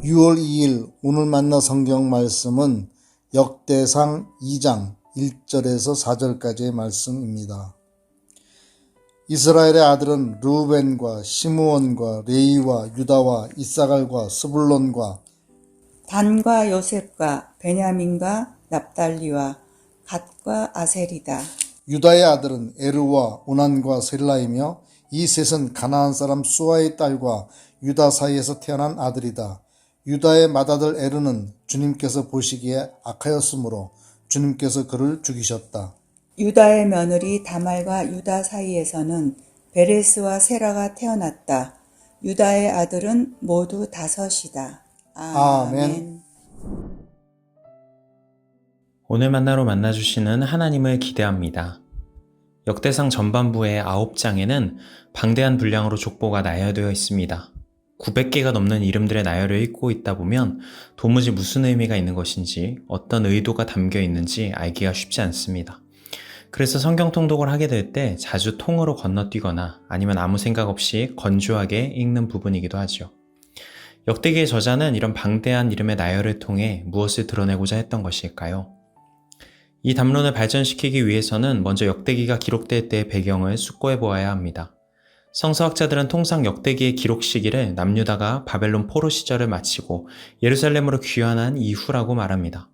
6월 2일 오늘 만나 성경 말씀은 역대상 2장 1절에서 4절까지의 말씀입니다. 이스라엘의 아들은 르우벤과 시므온과 레위와 유다와 이사갈과 스불론과 단과 요셉과 베냐민과 납달리와 갓과 아셀이다. 유다의 아들은 에르와 오난과 셀라이며 이 셋은 가나안 사람 수아의 딸과 유다 사이에서 태어난 아들이다. 유다의 맏아들 에르는 주님께서 보시기에 악하였으므로 주님께서 그를 죽이셨다. 유다의 며느리 다말과 유다 사이에서는 베레스와 세라가 태어났다. 유다의 아들은 모두 5이다. 아멘. 오늘 만나로 만나주시는 하나님을 기대합니다. 역대상 전반부의 9장에는 방대한 분량으로 족보가 나열되어 있습니다. 900개가 넘는 이름들의 나열을 읽고 있다 보면 도무지 무슨 의미가 있는 것인지 어떤 의도가 담겨 있는지 알기가 쉽지 않습니다. 그래서 성경 통독을 하게 될 때 자주 통으로 건너뛰거나 아니면 아무 생각 없이 건조하게 읽는 부분이기도 하죠. 역대기의 저자는 이런 방대한 이름의 나열을 통해 무엇을 드러내고자 했던 것일까요? 이 담론을 발전시키기 위해서는 먼저 역대기가 기록될 때의 배경을 숙고해 보아야 합니다. 성서학자들은 통상 역대기의 기록 시기를 남유다가 바벨론 포로 시절을 마치고 예루살렘으로 귀환한 이후라고 말합니다.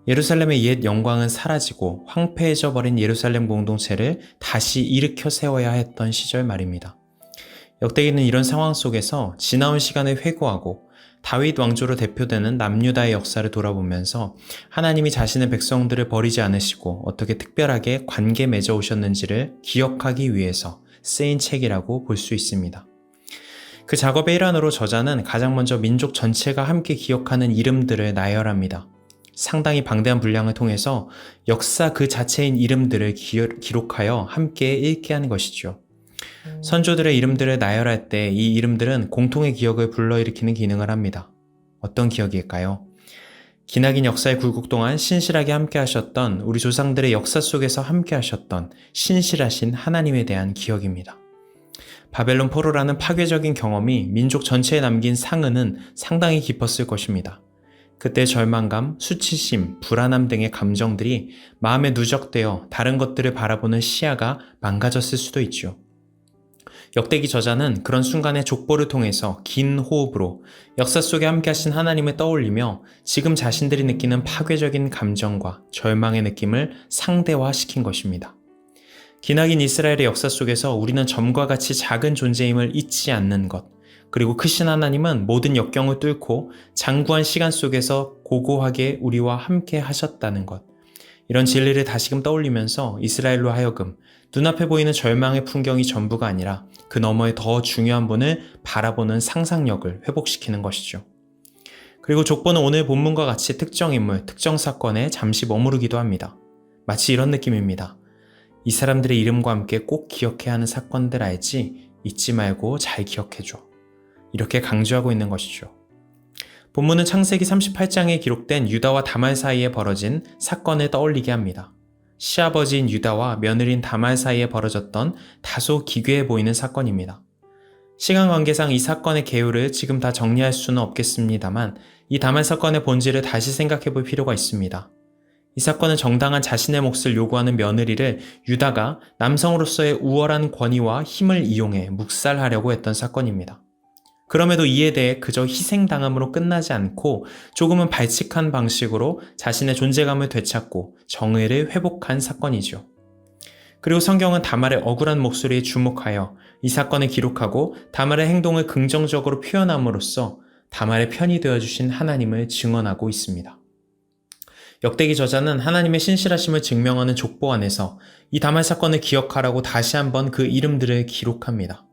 예루살렘의 옛 영광은 사라지고 황폐해져 버린 예루살렘 공동체를 다시 일으켜 세워야 했던 시절 말입니다. 역대기는 이런 상황 속에서 지나온 시간을 회고하고 다윗 왕조로 대표되는 남유다의 역사를 돌아보면서 하나님이 자신의 백성들을 버리지 않으시고 어떻게 특별하게 관계 맺어 오셨는지를 기억하기 위해서 쓰인 책이라고 볼 수 있습니다. 그 작업의 일환으로 저자는 가장 먼저 민족 전체가 함께 기억하는 이름들을 나열합니다. 상당히 방대한 분량을 통해서 역사 그 자체인 이름들을 기록하여 함께 읽게 하는 것이죠. 선조들의 이름들을 나열할 때 이 이름들은 공통의 기억을 불러일으키는 기능을 합니다. 어떤 기억일까요? 기나긴 역사의 굴곡 동안 신실하게 함께 하셨던 우리 조상들의 역사 속에서 함께 하셨던 신실하신 하나님에 대한 기억입니다. 바벨론 포로라는 파괴적인 경험이 민족 전체에 남긴 상흔은 상당히 깊었을 것입니다. 그때 절망감, 수치심, 불안함 등의 감정들이 마음에 누적되어 다른 것들을 바라보는 시야가 망가졌을 수도 있죠. 역대기 저자는 그런 순간의 족보를 통해서 긴 호흡으로 역사 속에 함께 하신 하나님을 떠올리며 지금 자신들이 느끼는 파괴적인 감정과 절망의 느낌을 상대화시킨 것입니다. 기나긴 이스라엘의 역사 속에서 우리는 점과 같이 작은 존재임을 잊지 않는 것, 그리고 크신 하나님은 모든 역경을 뚫고 장구한 시간 속에서 고고하게 우리와 함께 하셨다는 것, 이런 진리를 다시금 떠올리면서 이스라엘로 하여금 눈앞에 보이는 절망의 풍경이 전부가 아니라 그 너머에 더 중요한 분을 바라보는 상상력을 회복시키는 것이죠. 그리고 족보는 오늘 본문과 같이 특정 인물, 특정 사건에 잠시 머무르기도 합니다. 마치 이런 느낌입니다. 이 사람들의 이름과 함께 꼭 기억해야 하는 사건들 알지? 잊지 말고 잘 기억해줘. 이렇게 강조하고 있는 것이죠. 본문은 창세기 38장에 기록된 유다와 다말 사이에 벌어진 사건을 떠올리게 합니다. 시아버지인 유다와 며느리인 다말 사이에 벌어졌던 다소 기괴해 보이는 사건입니다. 시간 관계상 이 사건의 개요를 지금 다 정리할 수는 없겠습니다만 이 다말 사건의 본질을 다시 생각해 볼 필요가 있습니다. 이 사건은 정당한 자신의 몫을 요구하는 며느리를 유다가 남성으로서의 우월한 권위와 힘을 이용해 묵살하려고 했던 사건입니다. 그럼에도 이에 대해 그저 희생당함으로 끝나지 않고 조금은 발칙한 방식으로 자신의 존재감을 되찾고 정의를 회복한 사건이죠. 그리고 성경은 다말의 억울한 목소리에 주목하여 이 사건을 기록하고 다말의 행동을 긍정적으로 표현함으로써 다말의 편이 되어주신 하나님을 증언하고 있습니다. 역대기 저자는 하나님의 신실하심을 증명하는 족보 안에서 이 다말 사건을 기억하라고 다시 한번 그 이름들을 기록합니다.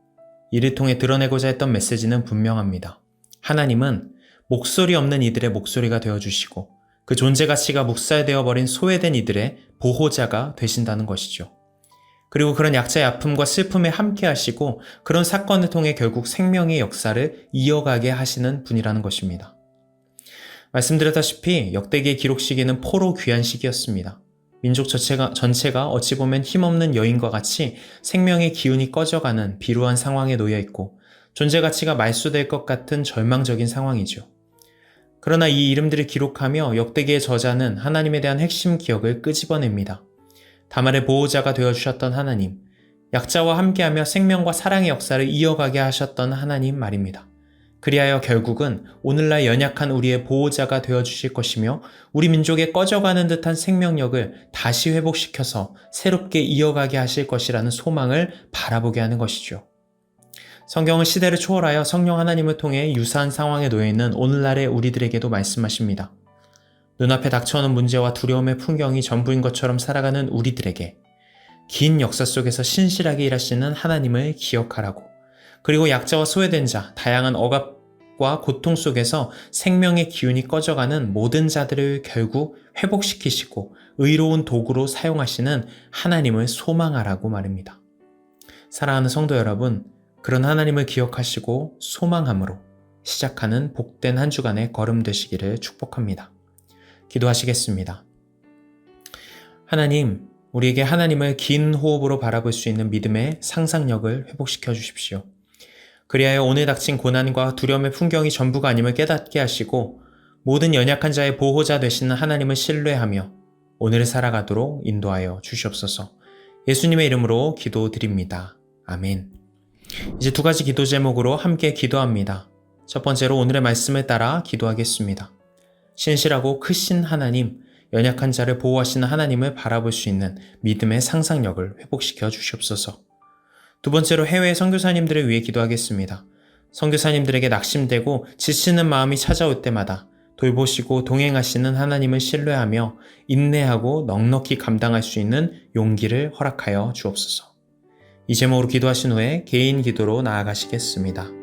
이를 통해 드러내고자 했던 메시지는 분명합니다. 하나님은 목소리 없는 이들의 목소리가 되어주시고 그 존재 가치가 묵살되어 버린 소외된 이들의 보호자가 되신다는 것이죠. 그리고 그런 약자의 아픔과 슬픔에 함께 하시고 그런 사건을 통해 결국 생명의 역사를 이어가게 하시는 분이라는 것입니다. 말씀드렸다시피 역대기의 기록 시기는 포로 귀환 시기였습니다. 민족 전체가 어찌 보면 힘없는 여인과 같이 생명의 기운이 꺼져가는 비루한 상황에 놓여 있고 존재 가치가 말소될 것 같은 절망적인 상황이죠. 그러나 이 이름들을 기록하며 역대기의 저자는 하나님에 대한 핵심 기억을 끄집어냅니다. 다말의 보호자가 되어주셨던 하나님, 약자와 함께하며 생명과 사랑의 역사를 이어가게 하셨던 하나님 말입니다. 그리하여 결국은 오늘날 연약한 우리의 보호자가 되어주실 것이며 우리 민족의 꺼져가는 듯한 생명력을 다시 회복시켜서 새롭게 이어가게 하실 것이라는 소망을 바라보게 하는 것이죠. 성경은 시대를 초월하여 성령 하나님을 통해 유사한 상황에 놓여있는 오늘날의 우리들에게도 말씀하십니다. 눈앞에 닥쳐오는 문제와 두려움의 풍경이 전부인 것처럼 살아가는 우리들에게 긴 역사 속에서 신실하게 일하시는 하나님을 기억하라고, 그리고 약자와 소외된 자, 다양한 억압과 고통 속에서 생명의 기운이 꺼져가는 모든 자들을 결국 회복시키시고 의로운 도구로 사용하시는 하나님을 소망하라고 말입니다. 사랑하는 성도 여러분, 그런 하나님을 기억하시고 소망함으로 시작하는 복된 한 주간의 걸음 되시기를 축복합니다. 기도하시겠습니다. 하나님, 우리에게 하나님을 긴 호흡으로 바라볼 수 있는 믿음의 상상력을 회복시켜 주십시오. 그리하여 오늘 닥친 고난과 두려움의 풍경이 전부가 아님을 깨닫게 하시고 모든 연약한 자의 보호자 되시는 하나님을 신뢰하며 오늘을 살아가도록 인도하여 주시옵소서. 예수님의 이름으로 기도드립니다. 아멘. 이제 두 가지 기도 제목으로 함께 기도합니다. 첫 번째로 오늘의 말씀을 따라 기도하겠습니다. 신실하고 크신 하나님, 연약한 자를 보호하시는 하나님을 바라볼 수 있는 믿음의 상상력을 회복시켜 주시옵소서. 두 번째로 해외 선교사님들을 위해 기도하겠습니다. 선교사님들에게 낙심되고 지치는 마음이 찾아올 때마다 돌보시고 동행하시는 하나님을 신뢰하며 인내하고 넉넉히 감당할 수 있는 용기를 허락하여 주옵소서. 이 제목으로 기도하신 후에 개인 기도로 나아가시겠습니다.